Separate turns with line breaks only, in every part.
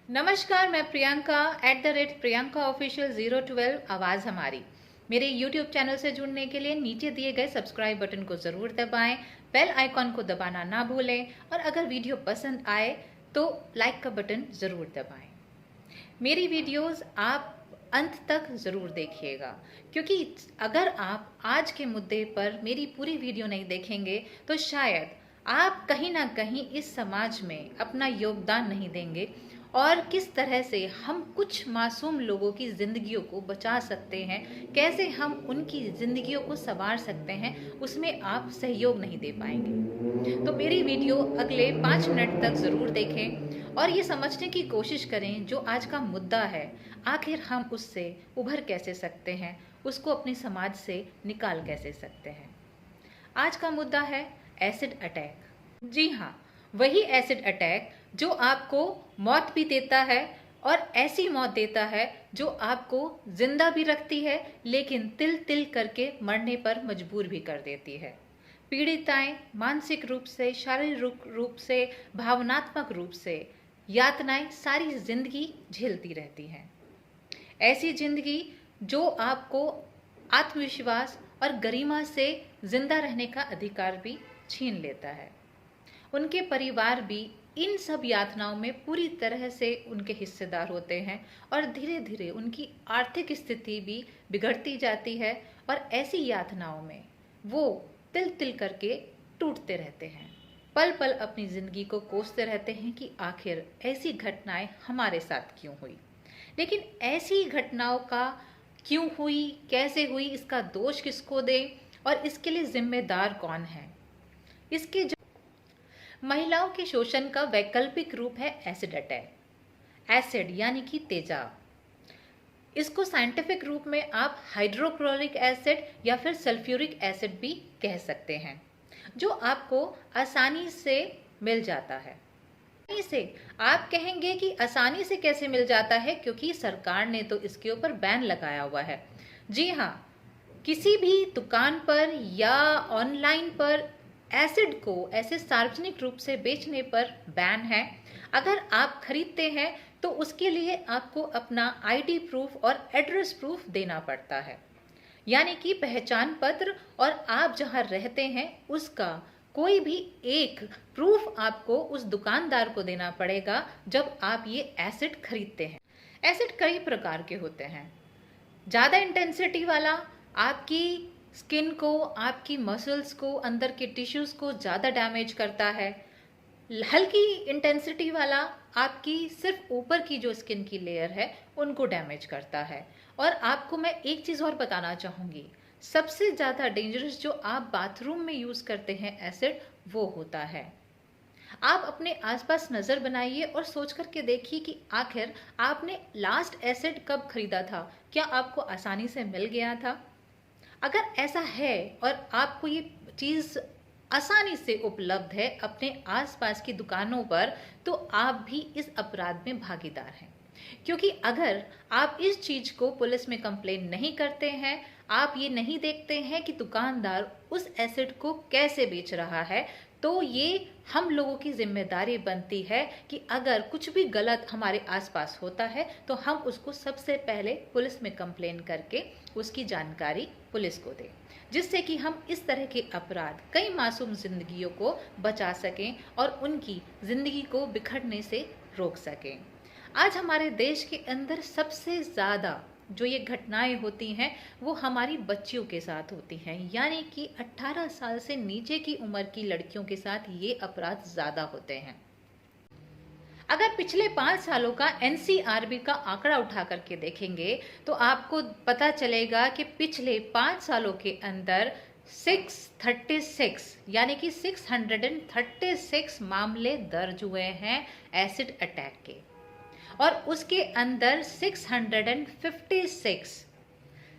नमस्कार, मैं प्रियंका @प्रियंका ऑफिशियल 012 आवाज़ हमारी। मेरे YouTube चैनल से जुड़ने के लिए नीचे दिए गए सब्सक्राइब बटन को ज़रूर दबाएं, बेल आइकॉन को दबाना ना भूलें और अगर वीडियो पसंद आए तो लाइक का बटन ज़रूर दबाएं। मेरी वीडियोस आप अंत तक ज़रूर देखिएगा, क्योंकि अगर आप आज के मुद्दे पर मेरी पूरी वीडियो नहीं देखेंगे तो शायद आप कहीं ना कहीं इस समाज में अपना योगदान नहीं देंगे और किस तरह से हम कुछ मासूम लोगों की ज़िंदगियों को बचा सकते हैं, कैसे हम उनकी ज़िंदगियों को संवार सकते हैं, उसमें आप सहयोग नहीं दे पाएंगे। तो मेरी वीडियो अगले 5 मिनट तक ज़रूर देखें और ये समझने की कोशिश करें जो आज का मुद्दा है, आखिर हम उससे उभर कैसे सकते हैं, उसको अपने समाज से निकाल कैसे सकते हैं। आज का मुद्दा है एसिड अटैक। जी हाँ, वही एसिड अटैक जो आपको मौत भी देता है और ऐसी मौत देता है जो आपको जिंदा भी रखती है लेकिन तिल तिल करके मरने पर मजबूर भी कर देती है। पीड़िताएं मानसिक रूप से, शारीरिक रूप से, भावनात्मक रूप से यातनाएं सारी जिंदगी झेलती रहती हैं। ऐसी जिंदगी जो आपको आत्मविश्वास और गरिमा से जिंदा रहने का अधिकार भी छीन लेता है। उनके परिवार भी इन सब यातनाओं में पूरी तरह से उनके हिस्सेदार होते हैं और धीरे धीरे उनकी आर्थिक स्थिति भी बिगड़ती जाती है और ऐसी यातनाओं में वो तिल तिल करके टूटते रहते हैं, पल पल अपनी जिंदगी को कोसते रहते हैं कि आखिर ऐसी घटनाएं हमारे साथ क्यों हुई। लेकिन ऐसी घटनाओं का क्यों हुई, कैसे हुई, इसका दोष किसको दे और इसके लिए जिम्मेदार कौन है। इसके महिलाओं के शोषण का वैकल्पिक रूप है एसिड अटैक। एसिड यानी कि तेजाब। इसको साइंटिफिक रूप में आप हाइड्रोक्लोरिक एसिड या फिर सल्फ्यूरिक एसिड भी कह सकते हैं, जो आपको आसानी से मिल जाता है। से आप कहेंगे कि आसानी से कैसे मिल जाता है, क्योंकि सरकार ने तो इसके ऊपर बैन लगाया हुआ है। जी हाँ, किसी भी दुकान पर या ऑनलाइन पर एसिड को ऐसे सार्वजनिक रूप से बेचने पर बैन है। अगर आप खरीदते हैं तो उसके लिए आपको अपना आईडी प्रूफ और एड्रेस प्रूफ देना पड़ता है, यानी कि पहचान पत्र और आप जहां रहते हैं उसका कोई भी एक प्रूफ आपको उस दुकानदार को देना पड़ेगा जब आप ये एसिड खरीदते हैं। एसिड कई प्रकार के होते हैं। ज़्यादा इंटेंसिटी वाला आपकी स्किन को, आपकी मसल्स को, अंदर के टिश्यूज को ज़्यादा डैमेज करता है। हल्की इंटेंसिटी वाला आपकी सिर्फ ऊपर की जो स्किन की लेयर है उनको डैमेज करता है। और आपको मैं एक चीज़ और बताना चाहूँगी, सबसे ज़्यादा डेंजरस जो आप बाथरूम में यूज़ करते हैं एसिड, वो होता है। आप अपने आसपास नज़र बनाइए और सोच करके देखिए कि आखिर आपने लास्ट एसिड कब खरीदा था, क्या आपको आसानी से मिल गया था। अगर ऐसा है और आपको ये चीज़ आसानी से उपलब्ध है अपने आसपास की दुकानों पर, तो आप भी इस अपराध में भागीदार हैं। क्योंकि अगर आप इस चीज़ को पुलिस में कंप्लेन नहीं करते हैं, आप ये नहीं देखते हैं कि दुकानदार उस एसिड को कैसे बेच रहा है, तो ये हम लोगों की जिम्मेदारी बनती है कि अगर कुछ भी गलत हमारे आसपास होता है तो हम उसको सबसे पहले पुलिस में कंप्लेन करके उसकी जानकारी पुलिस को दें, जिससे कि हम इस तरह के अपराध, कई मासूम जिंदगियों को बचा सकें और उनकी जिंदगी को बिखरने से रोक सकें। आज हमारे देश के अंदर सबसे ज़्यादा जो ये घटनाएं होती हैं वो हमारी बच्चियों के साथ होती हैं, यानी कि 18 साल से नीचे की उम्र की लड़कियों के साथ ये अपराध ज़्यादा होते हैं। अगर पिछले 5 सालों का एनसीआरबी का आंकड़ा उठा करके देखेंगे तो आपको पता चलेगा कि पिछले 5 सालों के अंदर 636 यानी कि 636 मामले दर्ज हुए हैं एसिड अटैक के, और उसके अंदर 656,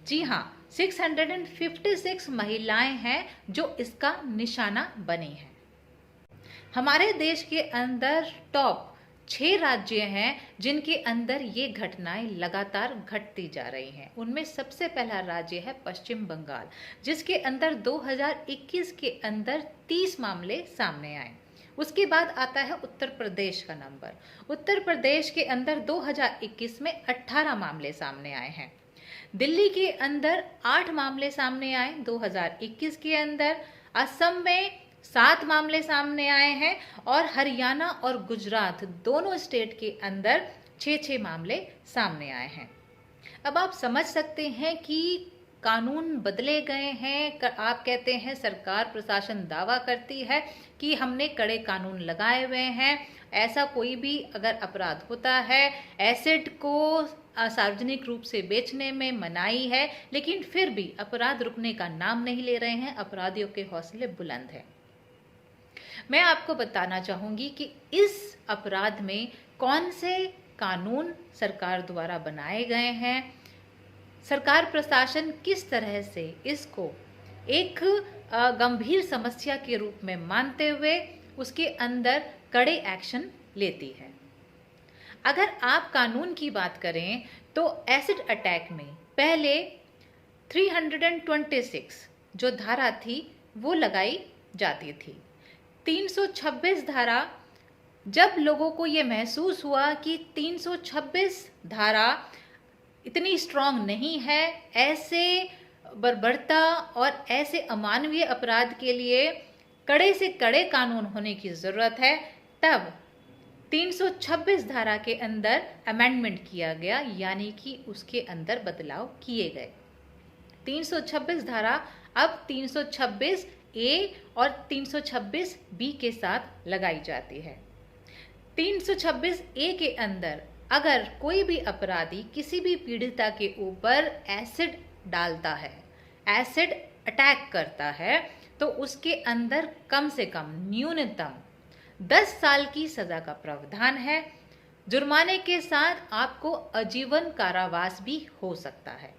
जी हाँ 656 महिलाएं हैं जो इसका निशाना बनी हैं। हमारे देश के अंदर टॉप 6 राज्य हैं जिनके अंदर ये घटनाएं लगातार घटती जा रही हैं। उनमें सबसे पहला राज्य है पश्चिम बंगाल, जिसके अंदर 2021 के अंदर 30 मामले सामने आए। उसके बाद आता है उत्तर प्रदेश का नंबर। उत्तर प्रदेश के अंदर 2021 में 18 मामले सामने आए हैं। दिल्ली के अंदर 8 मामले सामने आए 2021 के अंदर। असम में 7 मामले सामने आए हैं और हरियाणा और गुजरात दोनों स्टेट के अंदर 6-6 मामले सामने आए हैं। अब आप समझ सकते हैं कि कानून बदले गए हैं। आप कहते हैं, सरकार प्रशासन दावा करती है कि हमने कड़े कानून लगाए हुए हैं, ऐसा कोई भी अगर अपराध होता है, एसिड को सार्वजनिक रूप से बेचने में मनाही है, लेकिन फिर भी अपराध रुकने का नाम नहीं ले रहे हैं। अपराधियों के हौसले बुलंद हैं। मैं आपको बताना चाहूंगी कि इस अपराध में कौन से कानून सरकार द्वारा बनाए गए हैं, सरकार प्रशासन किस तरह से इसको एक गंभीर समस्या के रूप में मानते हुए उसके अंदर कड़े एक्शन लेती है। अगर आप कानून की बात करें तो एसिड अटैक में पहले 326 जो धारा थी वो लगाई जाती थी। 326 धारा, जब लोगों को ये महसूस हुआ कि 326 धारा इतनी स्ट्रांग नहीं है, ऐसे बर्बरता और ऐसे अमानवीय अपराध के लिए कड़े से कड़े कानून होने की ज़रूरत है, तब 326 धारा के अंदर अमेंडमेंट किया गया, यानी कि उसके अंदर बदलाव किए गए। 326 धारा अब 326 ए और 326 बी के साथ लगाई जाती है। 326 ए के अंदर अगर कोई भी अपराधी किसी भी पीड़िता के ऊपर एसिड डालता है, एसिड अटैक करता है, तो उसके अंदर कम से कम न्यूनतम 10 साल की सजा का प्रावधान है। जुर्माने के साथ आपको आजीवन कारावास भी हो सकता है।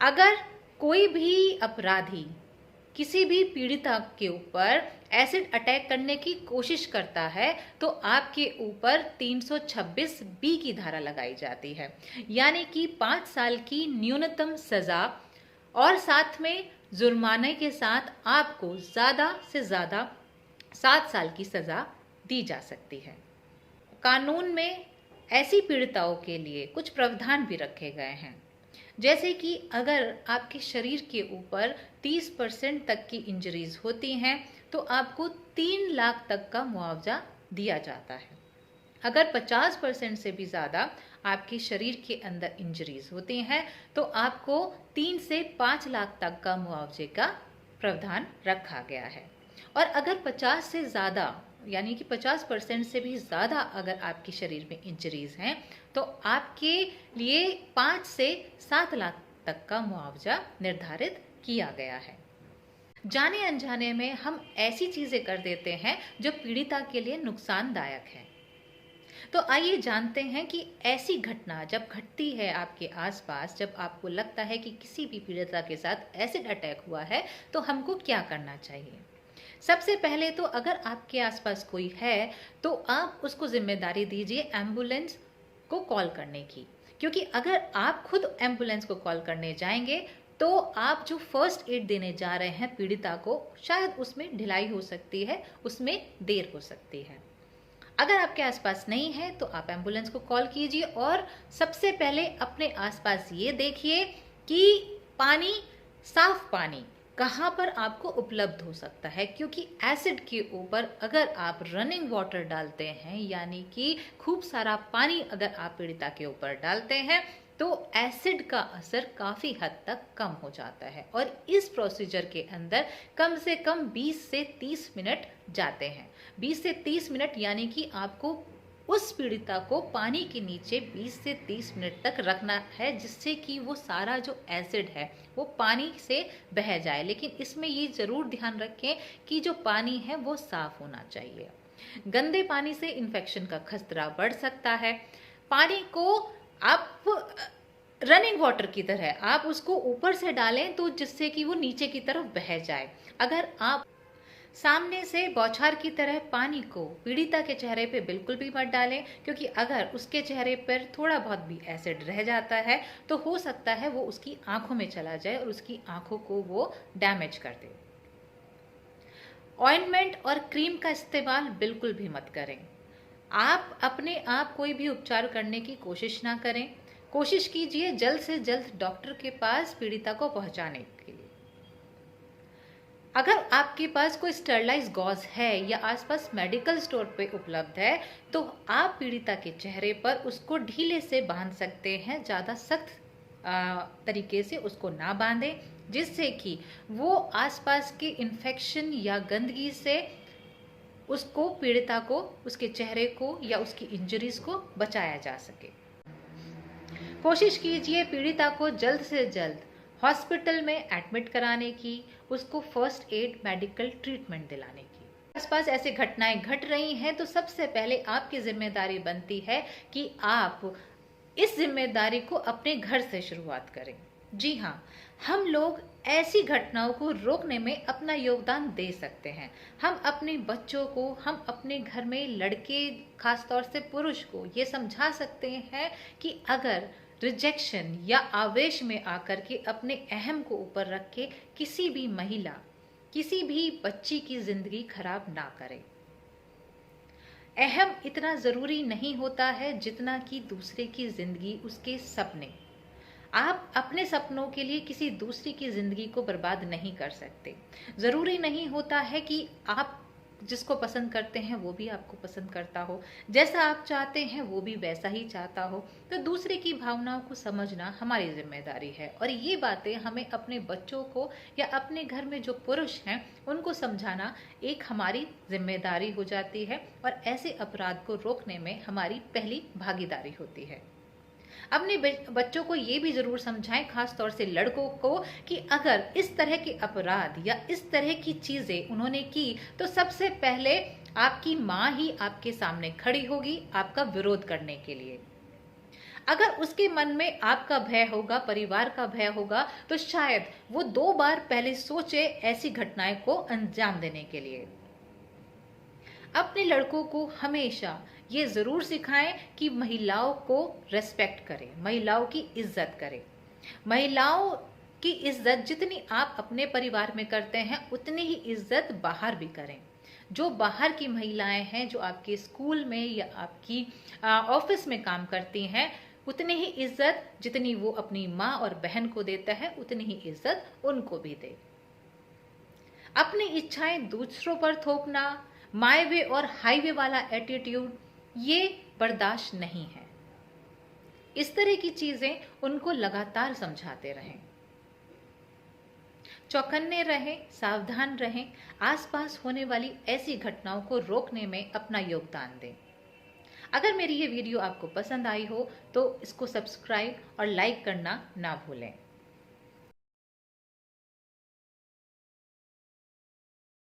अगर कोई भी अपराधी किसी भी पीड़िता के ऊपर एसिड अटैक करने की कोशिश करता है तो आपके ऊपर 326 बी की धारा लगाई जाती है, यानी कि 5 साल की न्यूनतम सजा और साथ में जुर्माने के साथ आपको ज़्यादा से ज़्यादा 7 साल की सजा दी जा सकती है। कानून में ऐसी पीड़िताओं के लिए कुछ प्रावधान भी रखे गए हैं, जैसे कि अगर आपके शरीर के ऊपर 30% तक की इंजरीज होती हैं तो आपको 3 लाख तक का मुआवजा दिया जाता है। अगर 50% से भी ज़्यादा आपके शरीर के अंदर इंजरीज होती हैं तो आपको 3 से 5 लाख तक का मुआवजे का प्रावधान रखा गया है। और अगर 50 से ज़्यादा यानी कि 50% से भी ज़्यादा अगर आपके शरीर में इंजरीज हैं तो आपके लिए 5 से 7 लाख तक का मुआवजा निर्धारित किया गया है। जाने अनजाने में हम ऐसी चीज़ें कर देते हैं जो पीड़िता के लिए नुकसानदायक है। तो आइए जानते हैं कि ऐसी घटना जब घटती है आपके आसपास, जब आपको लगता है कि किसी भी पीड़िता के साथ एसिड अटैक हुआ है, तो हमको क्या करना चाहिए। सबसे पहले तो अगर आपके आसपास कोई है तो आप उसको जिम्मेदारी दीजिए एम्बुलेंस को कॉल करने की, क्योंकि अगर आप खुद एम्बुलेंस को कॉल करने जाएंगे तो आप जो फर्स्ट एड देने जा रहे हैं पीड़िता को, शायद उसमें ढिलाई हो सकती है, उसमें देर हो सकती है। अगर आपके आसपास नहीं है तो आप एम्बुलेंस को कॉल कीजिए और सबसे पहले अपने आसपास ये देखिए कि पानी, साफ पानी कहाँ पर आपको उपलब्ध हो सकता है, क्योंकि एसिड के ऊपर अगर आप रनिंग वाटर डालते हैं, यानी कि खूब सारा पानी अगर आप पीड़िता के ऊपर डालते हैं तो एसिड का असर काफ़ी हद तक कम हो जाता है और इस प्रोसीजर के अंदर कम से कम 20 से 30 मिनट जाते हैं। 20 से 30 मिनट यानी कि आपको उस पीड़िता को पानी के नीचे 20 से 30 मिनट तक रखना है, जिससे कि वो सारा जो एसिड है वो पानी से बह जाए। लेकिन इसमें ये ज़रूर ध्यान रखें कि जो पानी है वो साफ़ होना चाहिए। गंदे पानी से इन्फेक्शन का खतरा बढ़ सकता है। पानी को आप रनिंग वाटर की तरह आप उसको ऊपर से डालें तो जिससे कि वो नीचे की तरफ बह जाए। अगर आप सामने से बौछार की तरह पानी को पीड़िता के चेहरे पे बिल्कुल भी मत डालें, क्योंकि अगर उसके चेहरे पर थोड़ा बहुत भी एसिड रह जाता है तो हो सकता है वो उसकी आंखों में चला जाए और उसकी आंखों को वो डैमेज कर दे। ऑइंटमेंट और क्रीम का इस्तेमाल बिल्कुल भी मत करें। आप अपने आप कोई भी उपचार करने की कोशिश ना करें। कोशिश कीजिए जल्द से जल्द डॉक्टर के पास पीड़िता को पहुंचाने के लिए। अगर आपके पास कोई स्टरलाइज गॉज है या आसपास मेडिकल स्टोर पे उपलब्ध है तो आप पीड़िता के चेहरे पर उसको ढीले से बांध सकते हैं, ज़्यादा सख्त तरीके से उसको ना बांधें, जिससे कि वो आसपास के इन्फेक्शन या गंदगी से उसको, पीड़िता को, उसके चेहरे को या उसकी इंजरीज को बचाया जा सके। कोशिश कीजिए पीड़िता को जल्द से जल्द हॉस्पिटल में एडमिट कराने की, उसको फर्स्ट एड मेडिकल ट्रीटमेंट दिलाने की। आसपास ऐसी घटनाएं घट रही हैं तो सबसे पहले आपकी जिम्मेदारी बनती है कि आप इस जिम्मेदारी को अपने घर से शुरुआत करें। जी हाँ, हम लोग ऐसी घटनाओं को रोकने में अपना योगदान दे सकते हैं। हम अपने बच्चों को, हम अपने घर में लड़के, खासतौर से पुरुष को ये समझा सकते हैं कि अगर रिजेक्शन या आवेश में आकर के अपने अहम को ऊपर रख के किसी भी महिला, किसी भी बच्ची की जिंदगी खराब ना करें। अहम इतना जरूरी नहीं होता है जितना कि दूसरे की जिंदगी, उसके सपने। आप अपने सपनों के लिए किसी दूसरी की जिंदगी को बर्बाद नहीं कर सकते। जरूरी नहीं होता है कि आप जिसको पसंद करते हैं वो भी आपको पसंद करता हो, जैसा आप चाहते हैं वो भी वैसा ही चाहता हो। तो दूसरे की भावनाओं को समझना हमारी जिम्मेदारी है और ये बातें हमें अपने बच्चों को या अपने घर में जो पुरुष हैं उनको समझाना एक हमारी जिम्मेदारी हो जाती है और ऐसे अपराध को रोकने में हमारी पहली भागीदारी होती है। अपने बच्चों को ये भी जरूर समझाएं, खास तौर से लड़कों को, कि अगर इस तरह के अपराध या इस तरह की चीजें उन्होंने की तो सबसे पहले आपकी माँ ही आपके सामने खड़ी होगी आपका विरोध करने के लिए। अगर उसके मन में आपका भय होगा, परिवार का भय होगा, तो शायद वो 2 बार पहले सोचे ऐसी घटनाएं को अंजाम देने के लिए। अपने लड़कों को हमेशा ये जरूर सिखाएं कि महिलाओं को रेस्पेक्ट करें, महिलाओं की इज्जत करें। महिलाओं की इज्जत जितनी आप अपने परिवार में करते हैं उतनी ही इज्जत बाहर भी करें। जो बाहर की महिलाएं हैं, जो आपके स्कूल में या आपकी ऑफिस में काम करती हैं, उतनी ही इज्जत जितनी वो अपनी माँ और बहन को देता है उतनी ही इज्जत उनको भी दे। अपनी इच्छाएं दूसरों पर थोपना, माय वे और हाईवे वाला एटीट्यूड, ये बर्दाश्त नहीं है। इस तरह की चीजें उनको लगातार समझाते रहें। चौकन्ने रहें, सावधान रहें, आसपास होने वाली ऐसी घटनाओं को रोकने में अपना योगदान दें। अगर मेरी ये वीडियो आपको पसंद आई हो तो इसको सब्सक्राइब और लाइक करना ना भूलें।